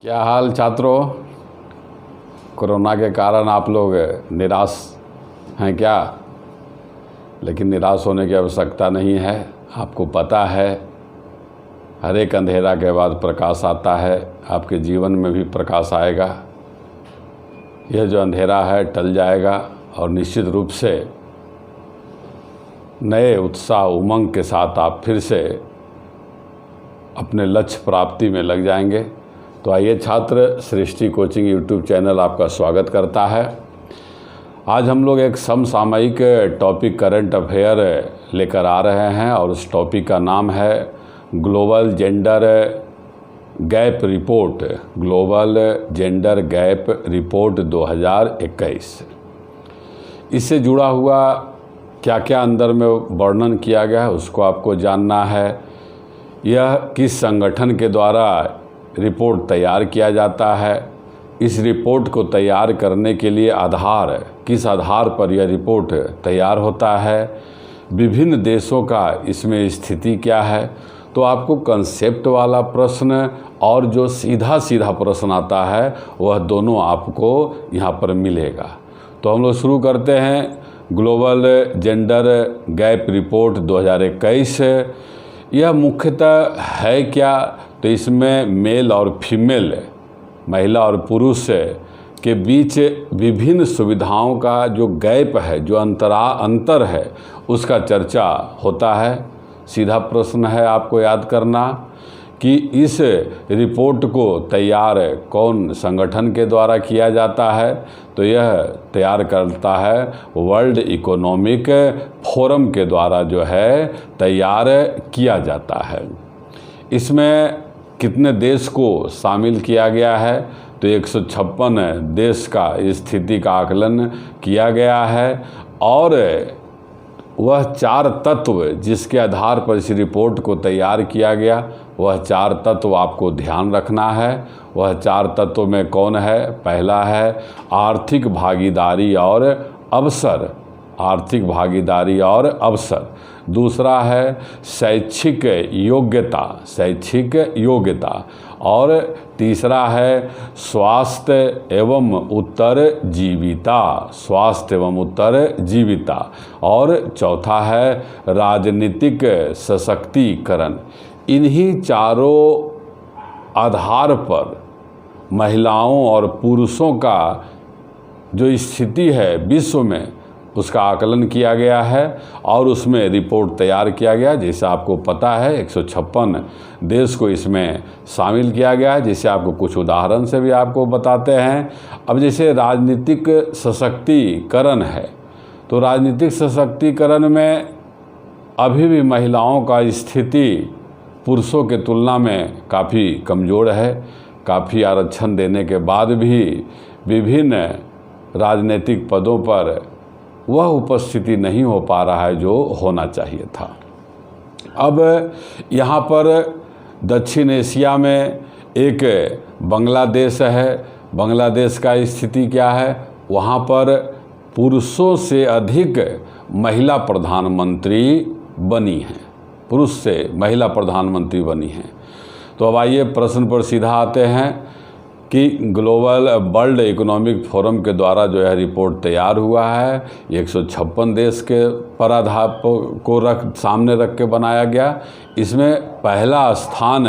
क्या हाल छात्रों। कोरोना के कारण आप लोग निराश हैं क्या? लेकिन निराश होने की आवश्यकता नहीं है। आपको पता है हर एक अंधेरा के बाद प्रकाश आता है। आपके जीवन में भी प्रकाश आएगा। यह जो अंधेरा है टल जाएगा और निश्चित रूप से नए उत्साह उमंग के साथ आप फिर से अपने लक्ष्य प्राप्ति में लग जाएंगे। तो आइए छात्र, सृष्टि कोचिंग यूट्यूब चैनल आपका स्वागत करता है। आज हम लोग एक समसामयिक टॉपिक करंट अफेयर लेकर आ रहे हैं और उस टॉपिक का नाम है global gender gap report. Global gender gap report 2021। इससे जुड़ा हुआ क्या क्या अंदर में वर्णन किया गया है उसको आपको जानना है। यह किस संगठन के द्वारा रिपोर्ट तैयार किया जाता है, इस रिपोर्ट को तैयार करने के लिए किस आधार पर यह रिपोर्ट तैयार होता है, विभिन्न देशों का इसमें स्थिति क्या है। तो आपको कंसेप्ट वाला प्रश्न और जो सीधा सीधा प्रश्न आता है वह दोनों आपको यहाँ पर मिलेगा। तो हम लोग शुरू करते हैं। ग्लोबल जेंडर गैप रिपोर्ट 2021 यह मुख्यतः है क्या? तो इसमें मेल और फीमेल, महिला और पुरुष के बीच विभिन्न सुविधाओं का जो गैप है, जो अंतर है, उसका चर्चा होता है। सीधा प्रश्न है आपको याद करना कि इस रिपोर्ट को तैयार कौन संगठन के द्वारा किया जाता है। तो यह तैयार करता है वर्ल्ड इकोनॉमिक फोरम के द्वारा जो है तैयार किया जाता है। इसमें कितने देश को शामिल किया गया है? तो 156 देश का स्थिति का आकलन किया गया है और वह 4 तत्व जिसके आधार पर इस रिपोर्ट को तैयार किया गया, वह 4 तत्व आपको ध्यान रखना है। वह 4 तत्व में कौन है? पहला है आर्थिक भागीदारी और अवसर। आर्थिक भागीदारी और अवसर। दूसरा है शैक्षिक योग्यता और तीसरा है स्वास्थ्य एवं उत्तरजीविता और चौथा है राजनीतिक सशक्तिकरण। इन्हीं चारों आधार पर महिलाओं और पुरुषों का जो स्थिति है विश्व में उसका आकलन किया गया है और उसमें रिपोर्ट तैयार किया गया। जैसे आपको पता है 156 देश को इसमें शामिल किया गया है। जैसे आपको कुछ उदाहरण से भी आपको बताते हैं। अब जैसे राजनीतिक सशक्तिकरण है, तो राजनीतिक सशक्तिकरण में अभी भी महिलाओं का स्थिति पुरुषों के तुलना में काफ़ी कमज़ोर है। काफ़ी आरक्षण देने के बाद भी विभिन्न राजनीतिक पदों पर वह उपस्थिति नहीं हो पा रहा है जो होना चाहिए था। अब यहाँ पर दक्षिण एशिया में एक बांग्लादेश है। बांग्लादेश का स्थिति क्या है? वहाँ पर पुरुषों से अधिक महिला प्रधानमंत्री बनी हैं। पुरुष से महिला प्रधानमंत्री बनी हैं। तो अब आइए प्रश्न पर सीधा आते हैं कि ग्लोबल वर्ल्ड इकोनॉमिक फोरम के द्वारा जो है रिपोर्ट तैयार हुआ है। 156 देश के पर आधार को सामने रख के बनाया गया। इसमें पहला स्थान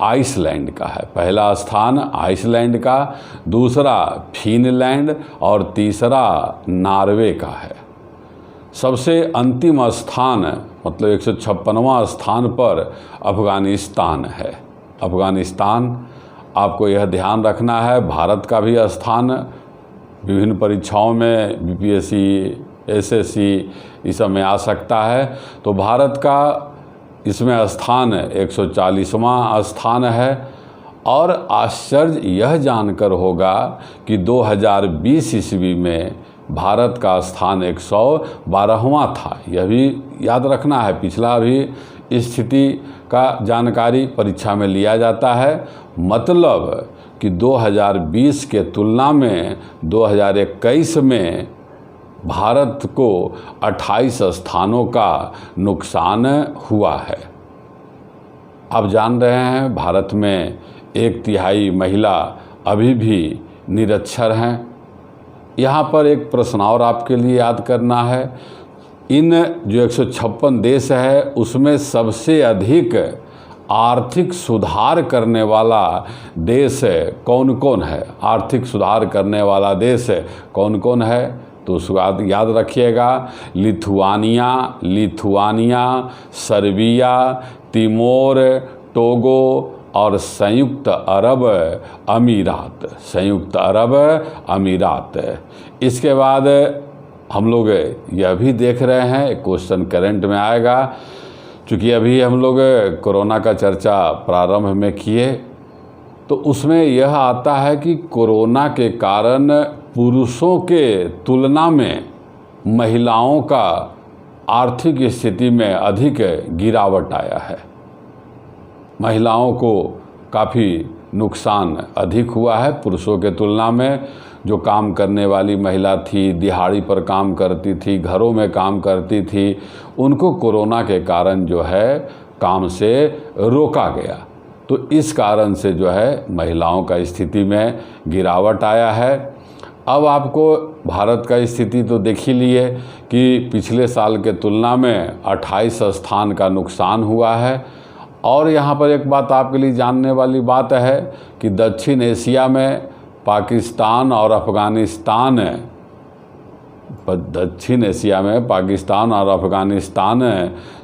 आइसलैंड का है। पहला स्थान आइसलैंड का, दूसरा फिनलैंड और तीसरा नॉर्वे का है। सबसे अंतिम स्थान मतलब 156वां स्थान पर अफ़गानिस्तान है। अफ़गानिस्तान, आपको यह ध्यान रखना है। भारत का भी स्थान विभिन्न परीक्षाओं में बीपीएससी, एसएससी इस सब में आ सकता है। तो भारत का इसमें स्थान 140वां स्थान है। और आश्चर्य यह जानकर होगा कि 2020 ईस्वी में भारत का स्थान 112वां था। यह भी याद रखना है। पिछला भी स्थिति का जानकारी परीक्षा में लिया जाता है। मतलब कि 2020 के तुलना में 2021 में भारत को 28 स्थानों का नुकसान हुआ है। आप जान रहे हैं भारत में 1/3 महिला अभी भी निरक्षर हैं। यहाँ पर एक प्रश्न और आपके लिए याद करना है, इन जो 156 देश है उसमें सबसे अधिक आर्थिक सुधार करने वाला देश कौन कौन है? आर्थिक सुधार करने वाला देश कौन कौन है? तो उसको याद रखिएगा, लिथुआनिया, सर्बिया, तिमोर, टोगो और संयुक्त अरब अमीरात। इसके बाद हम लोग यह भी देख रहे हैं, क्वेश्चन करंट में आएगा, चूँकि अभी हम लोग कोरोना का चर्चा प्रारंभ में किए, तो उसमें यह आता है कि कोरोना के कारण पुरुषों के तुलना में महिलाओं का आर्थिक स्थिति में अधिक गिरावट आया है। महिलाओं को काफ़ी नुकसान अधिक हुआ है पुरुषों के तुलना में। जो काम करने वाली महिला थी, दिहाड़ी पर काम करती थी, घरों में काम करती थी, उनको कोरोना के कारण जो है काम से रोका गया। तो इस कारण से जो है महिलाओं का स्थिति में गिरावट आया है। अब आपको भारत का स्थिति तो देख ही लिए कि पिछले साल के तुलना में 28 स्थान का नुकसान हुआ है। और यहाँ पर एक बात आपके लिए जानने वाली बात है कि दक्षिण एशिया में पाकिस्तान और अफ़गानिस्तान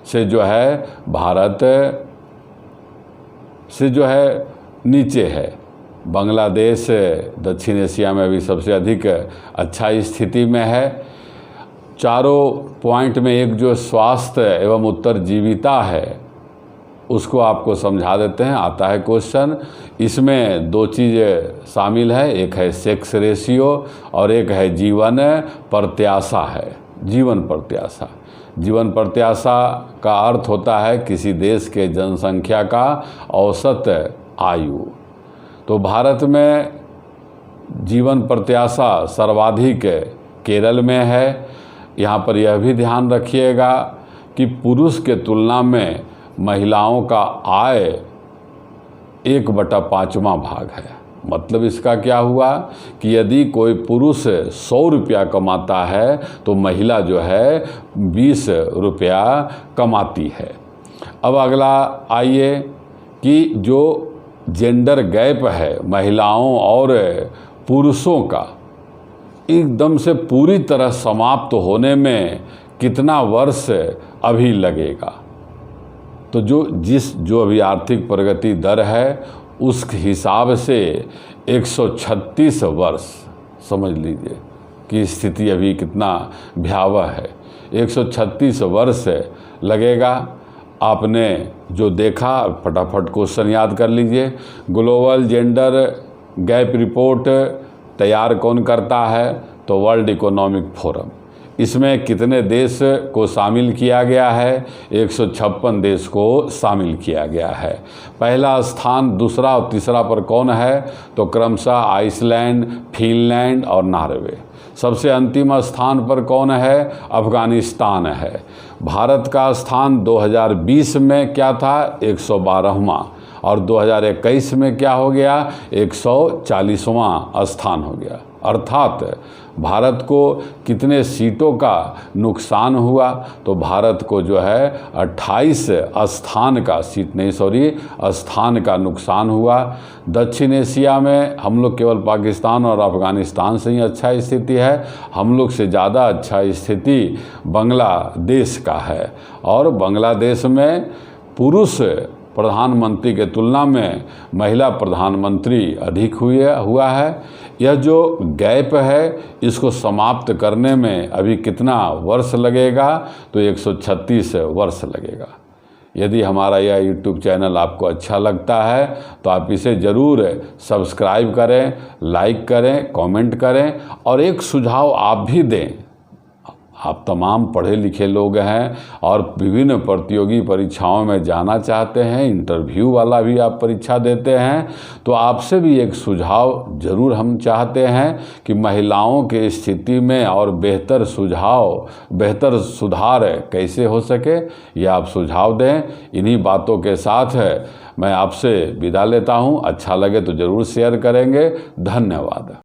से जो है भारत से जो है नीचे है। बांग्लादेश दक्षिण एशिया में भी सबसे अधिक अच्छा स्थिति में है। चारों पॉइंट में एक जो स्वास्थ्य एवं उत्तरजीविता है उसको आपको समझा देते हैं, आता है क्वेश्चन। इसमें 2 चीज़ें शामिल है, एक है सेक्स रेशियो और एक है जीवन प्रत्याशा है। जीवन प्रत्याशा का अर्थ होता है किसी देश के जनसंख्या का औसत आयु। तो भारत में जीवन प्रत्याशा सर्वाधिक केरल में है। यहाँ पर यह भी ध्यान रखिएगा कि पुरुष के तुलना में महिलाओं का आय 1/5वां भाग है। मतलब इसका क्या हुआ कि यदि कोई पुरुष 100 रुपया कमाता है तो महिला जो है 20 रुपया कमाती है। अब अगला आइए कि जो जेंडर गैप है महिलाओं और पुरुषों का, एकदम से पूरी तरह समाप्त होने में कितना वर्ष अभी लगेगा? तो जो अभी आर्थिक प्रगति दर है उस हिसाब से 136 वर्ष, समझ लीजिए कि स्थिति अभी कितना भयावह है। 136 वर्ष लगेगा। आपने जो देखा फटाफट क्वेश्चन याद कर लीजिए। ग्लोबल जेंडर गैप रिपोर्ट तैयार कौन करता है? तो वर्ल्ड इकोनॉमिक फोरम। इसमें कितने देश को शामिल किया गया है? 156 देश को शामिल किया गया है। पहला स्थान, दूसरा और तीसरा पर कौन है? तो क्रमशः आइसलैंड, फिनलैंड और नॉर्वे। सबसे अंतिम स्थान पर कौन है? अफ़गानिस्तान है। भारत का स्थान 2020 में क्या था? 112वां, और 2021 में क्या हो गया? 140वां स्थान हो गया। अर्थात भारत को कितने सीटों का नुकसान हुआ? तो भारत को जो है 28 स्थान का, सीट नहीं सॉरी, स्थान का नुकसान हुआ। दक्षिण एशिया में हम लोग केवल पाकिस्तान और अफ़गानिस्तान से ही अच्छा स्थिति है। हम लोग से ज़्यादा अच्छा स्थिति बांग्लादेश का है, और बांग्लादेश में पुरुष प्रधानमंत्री के तुलना में महिला प्रधानमंत्री अधिक हुआ है। यह जो गैप है इसको समाप्त करने में अभी कितना वर्ष लगेगा? तो 136 वर्ष लगेगा। यदि हमारा यह यूट्यूब चैनल आपको अच्छा लगता है तो आप इसे ज़रूर सब्सक्राइब करें, लाइक करें, कमेंट करें, और एक सुझाव आप भी दें। आप तमाम पढ़े लिखे लोग हैं और विभिन्न प्रतियोगी परीक्षाओं में जाना चाहते हैं, इंटरव्यू वाला भी आप परीक्षा देते हैं, तो आपसे भी एक सुझाव ज़रूर हम चाहते हैं कि महिलाओं की स्थिति में और बेहतर सुधार कैसे हो सके, ये आप सुझाव दें। इन्हीं बातों के साथ मैं आपसे विदा लेता हूँ। अच्छा लगे तो ज़रूर शेयर करेंगे। धन्यवाद।